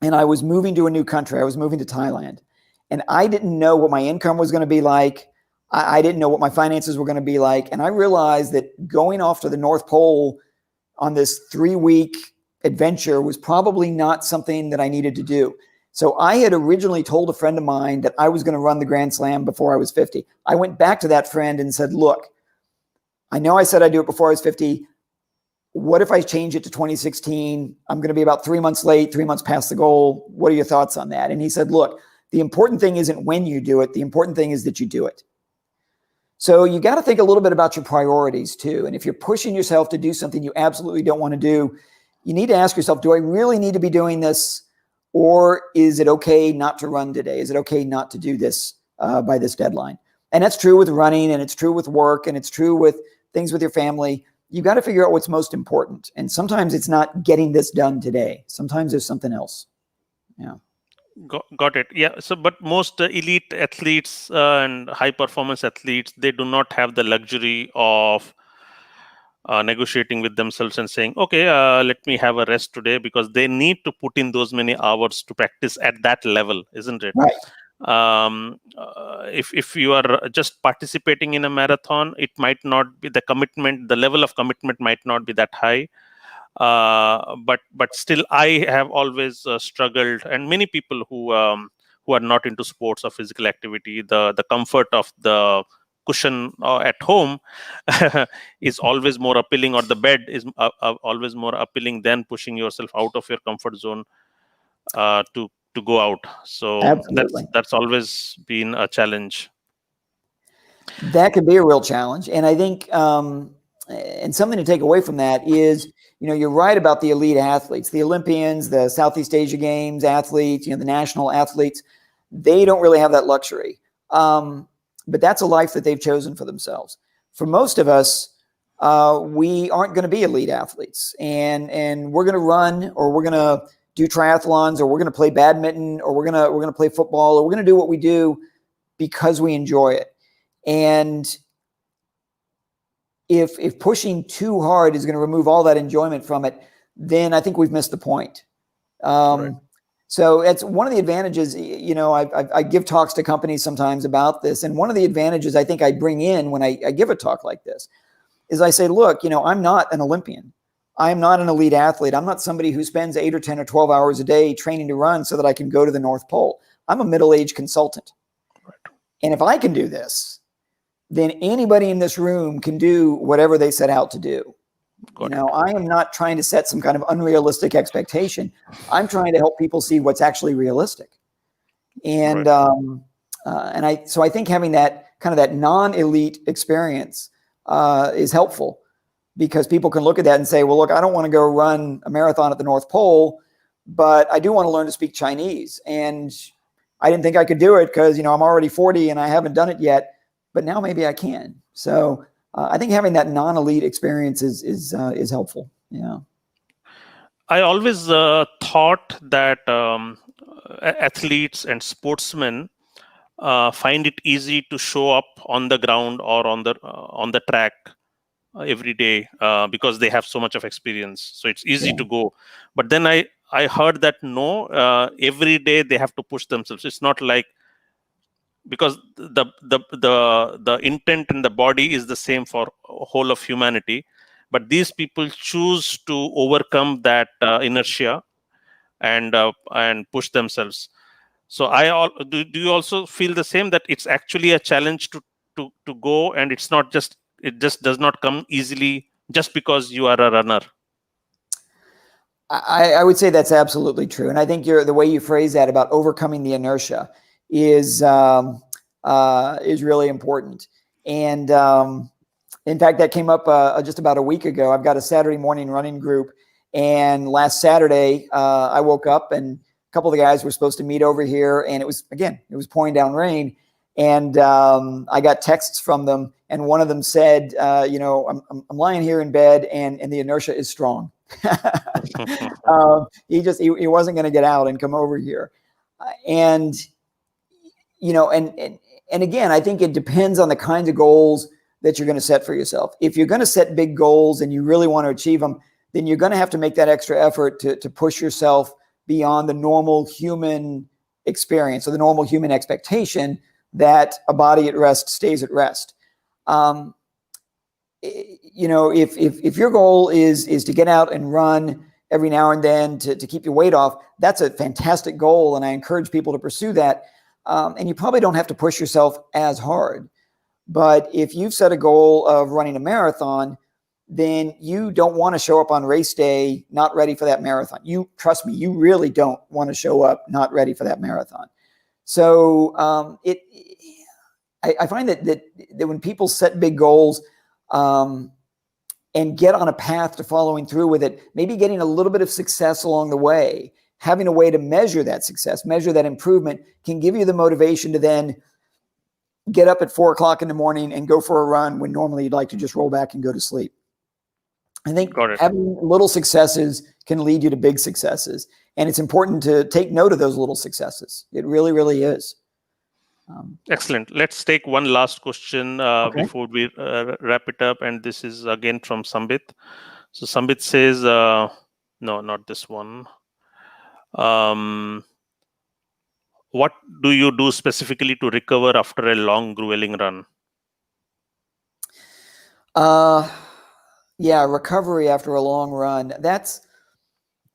and I was moving to a new country. I was moving to Thailand, and I didn't know what my income was going to be like. I didn't know what my finances were going to be like. And I realized that going off to the North Pole on this 3-week adventure was probably not something that I needed to do. So I had originally told a friend of mine that I was going to run the Grand Slam before I was 50. I went back to that friend and said, look, I know I said I'd do it before I was 50. What if I change it to 2016? I'm going to be about 3 months late, 3 months past the goal. What are your thoughts on that? And he said, look, the important thing isn't when you do it. The important thing is that you do it. So you got to think a little bit about your priorities too. And if you're pushing yourself to do something you absolutely don't want to do, you need to ask yourself, do I really need to be doing this? Or is it okay not to run today? Is it okay not to do this by this deadline? And that's true with running, and it's true with work, and it's true with things with your family. You got to figure out what's most important. And sometimes it's not getting this done today. Sometimes there's something else. Yeah. Got it. Yeah. So, but most elite athletes and high performance athletes, they do not have the luxury of negotiating with themselves and saying, okay, let me have a rest today, because they need to put in those many hours to practice at that level, isn't it? Right. If you are just participating in a marathon, it might not be the commitment, the level of commitment might not be that high. But still, I have always struggled, and many people who are not into sports or physical activity, the comfort of the cushion at home is always more appealing, or the bed is always more appealing than pushing yourself out of your comfort zone to go out. So Absolutely. that's always been a challenge. That could be a real challenge. And I think, and something to take away from that is, you're right about the elite athletes, the Olympians, the Southeast Asia Games athletes, the national athletes. They don't really have that luxury. But that's a life that they've chosen for themselves. For most of us, we aren't going to be elite athletes, and we're going to run, or we're going to do triathlons, or we're going to play badminton, or we're going to play football, or we're going to do what we do because we enjoy it. And if pushing too hard is going to remove all that enjoyment from it, then I think we've missed the point. Right. So it's one of the advantages, I give talks to companies sometimes about this. And one of the advantages I think I bring in when I give a talk like this is I say, look, I'm not an Olympian. I'm not an elite athlete. I'm not somebody who spends 8 or 10 or 12 hours a day training to run so that I can go to the North Pole. I'm a middle-aged consultant. Right. And if I can do this, then anybody in this room can do whatever they set out to do. I am not trying to set some kind of unrealistic expectation. I'm trying to help people see what's actually realistic. And right. So I think having that kind of that non-elite experience is helpful, because people can look at that and say, well, look, I don't want to go run a marathon at the North Pole, but I do want to learn to speak Chinese. And I didn't think I could do it because, I'm already 40 and I haven't done it yet, but now maybe I can. So I think having that non-elite experience is helpful. Yeah. I always thought that athletes and sportsmen find it easy to show up on the ground or on the track every day because they have so much of experience. So it's easy to go. But then I heard that no, every day they have to push themselves. It's not like, because the intent in the body is the same for whole of humanity, but these people choose to overcome that inertia and push themselves. So do you also feel the same, that it's actually a challenge to go, and it just does not come easily just because you are a runner? I would say that's absolutely true. And I think the way you phrase that about overcoming the inertia is really important. And In fact, that came up just about a week ago. I've got a Saturday morning running group, and last Saturday I woke up and a couple of the guys were supposed to meet over here, and it was pouring down rain, and I got texts from them, and one of them said, I'm lying here in bed, and the inertia is strong. He wasn't going to get out and come over here, and again, I think it depends on the kinds of goals that you're going to set for yourself. If you're going to set big goals and you really want to achieve them, then you're going to have to make that extra effort to push yourself beyond the normal human experience or the normal human expectation that a body at rest stays at rest. If your goal is to get out and run every now and then to keep your weight off, that's a fantastic goal, and I encourage people to pursue that. And you probably don't have to push yourself as hard. But if you've set a goal of running a marathon, then you don't want to show up on race day not ready for that marathon. Trust me, you really don't want to show up not ready for that marathon. So I find that when people set big goals and get on a path to following through with it, maybe getting a little bit of success along the way, having a way to measure that success, measure that improvement, can give you the motivation to then get up at 4 o'clock in the morning and go for a run when normally you'd like to just roll back and go to sleep. I think having little successes can lead you to big successes. And it's important to take note of those little successes. It really, really is. Excellent. Let's take one last question before we wrap it up. And this is again from Sambit. So Sambit says, no, not this one. What do you do specifically to recover after a long, grueling run? Recovery after a long run. That's,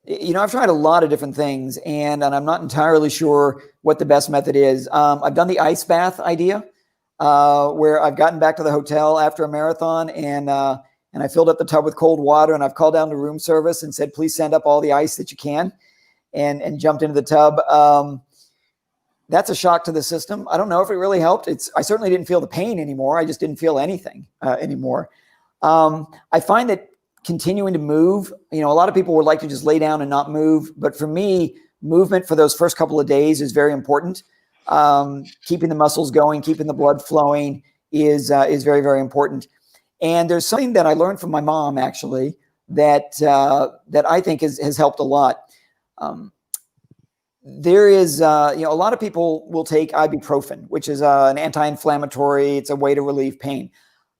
I've tried a lot of different things, and I'm not entirely sure what the best method is. I've done the ice bath idea, where I've gotten back to the hotel after a marathon, and I filled up the tub with cold water, and I've called down to room service and said, please send up all the ice that you can, and jumped into the tub. That's a shock to the system. I don't know if it really helped. I certainly didn't feel the pain anymore. I just didn't feel anything anymore. I find that continuing to move, a lot of people would like to just lay down and not move. But for me, movement for those first couple of days is very important. Keeping the muscles going, keeping the blood flowing is very, very important. And there's something that I learned from my mom, actually, that I think has helped a lot. There is, a lot of people will take ibuprofen, which is an anti-inflammatory. It's a way to relieve pain.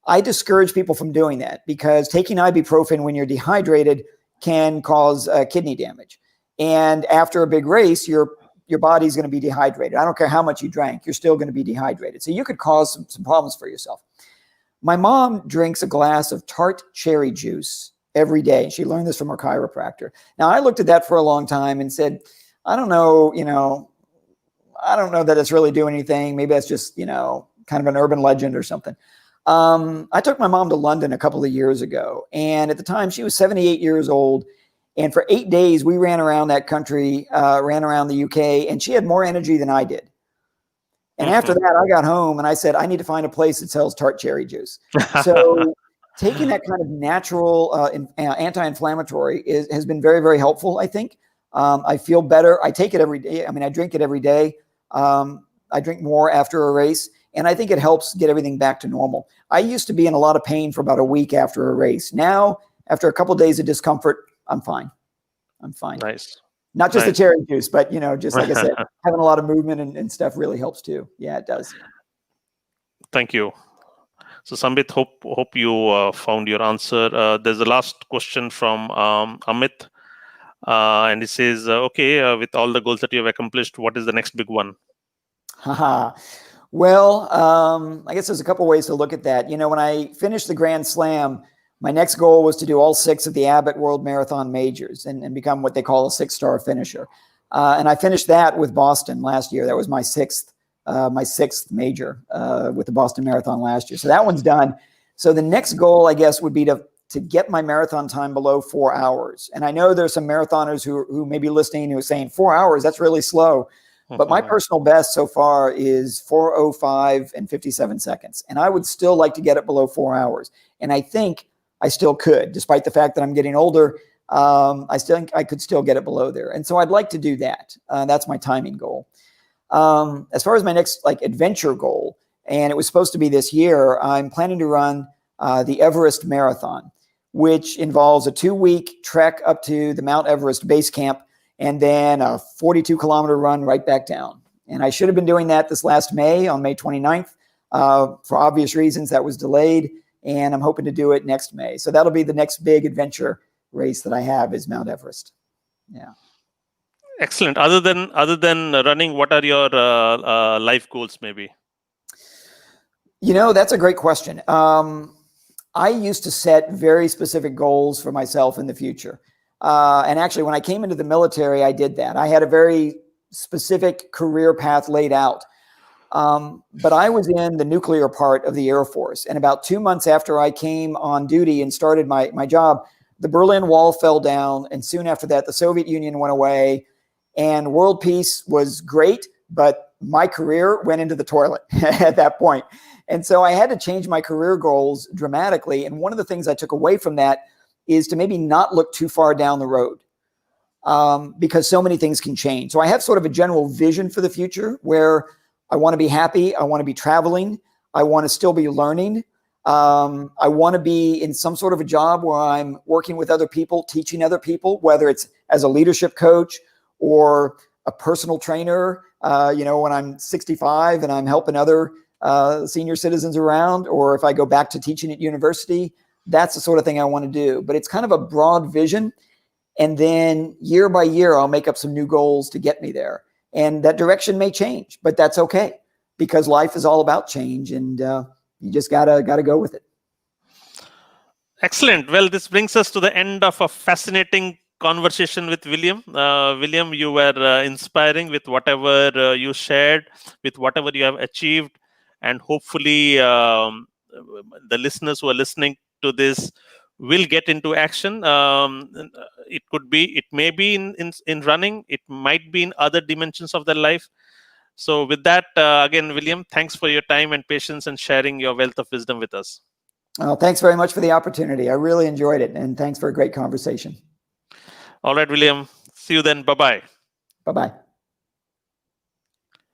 I discourage people from doing that because taking ibuprofen when you're dehydrated can cause kidney damage. And after a big race, your body's going to be dehydrated. I don't care how much you drank, you're still going to be dehydrated. So you could cause some problems for yourself. My mom drinks a glass of tart cherry juice every day. She learned this from her chiropractor. Now, I looked at that for a long time and said, I don't know that it's really doing anything. Maybe that's just, kind of an urban legend or something. I took my mom to London a couple of years ago, and at the time she was 78 years old. And for 8 days, we ran around that country, ran around the UK, and she had more energy than I did. And after that, I got home and I said, I need to find a place that sells tart cherry juice. So taking that kind of natural anti-inflammatory has been very, very helpful, I think. I feel better. I take it every day. I mean, I drink it every day. I drink more after a race, and I think it helps get everything back to normal. I used to be in a lot of pain for about a week after a race. Now, after a couple of days of discomfort, I'm fine. Nice. Not just the cherry juice, but, just like I said, having a lot of movement and stuff really helps too. Yeah, it does. Thank you. So Sambit, hope you found your answer. There's a last question from Amit. And he says, with all the goals that you have accomplished, what is the next big one? Well, I guess there's a couple ways to look at that. When I finished the Grand Slam, my next goal was to do all 6 of the Abbott World Marathon Majors and become what they call a 6-star finisher. And I finished that with Boston last year. That was my sixth major with the Boston Marathon last year. So that one's done. So the next goal, I guess, would be to get my marathon time below 4 hours. And I know there's some marathoners who may be listening who are saying 4 hours, that's really slow. But my personal best so far is 4:05 and 57 seconds. And I would still like to get it below 4 hours. And I think I still could, despite the fact that I'm getting older. I still think I could still get it below there. And so I'd like to do that. That's my timing goal. As far as my next adventure goal, and it was supposed to be this year, I'm planning to run the Everest Marathon, which involves a 2-week trek up to the Mount Everest base camp and then a 42-kilometer run right back down. And I should have been doing that this last May, on May 29th. For obvious reasons, that was delayed, and I'm hoping to do it next May. So that'll be the next big adventure race that I have, is Mount Everest. Yeah. Excellent. Other than running, what are your life goals, maybe? That's a great question. I used to set very specific goals for myself in the future. And actually, when I came into the military, I did that. I had a very specific career path laid out. But I was in the nuclear part of the Air Force. And about 2 months after I came on duty and started my job, the Berlin Wall fell down. And soon after that, the Soviet Union went away. And world peace was great, but my career went into the toilet at that point. And so I had to change my career goals dramatically. And one of the things I took away from that is to maybe not look too far down the road, because so many things can change. So I have sort of a general vision for the future where I want to be happy. I want to be traveling. I want to still be learning. I want to be in some sort of a job where I'm working with other people, teaching other people, whether it's as a leadership coach or a personal trainer, when I'm 65 and I'm helping other senior citizens around, or if I go back to teaching at university. That's the sort of thing I want to do. But it's kind of a broad vision. And then year by year, I'll make up some new goals to get me there. And that direction may change, but that's okay, because life is all about change, and you just gotta go with it. Excellent. Well, this brings us to the end of a fascinating conversation with William. William, you were inspiring with whatever you shared, with whatever you have achieved, and hopefully the listeners who are listening to this will get into action. It may be in running, it might be in other dimensions of their life. So with that, again, William, thanks for your time and patience and sharing your wealth of wisdom with us. Thanks very much for the opportunity. I really enjoyed it, and thanks for a great conversation. All right, William. See you then. Bye-bye. Bye-bye.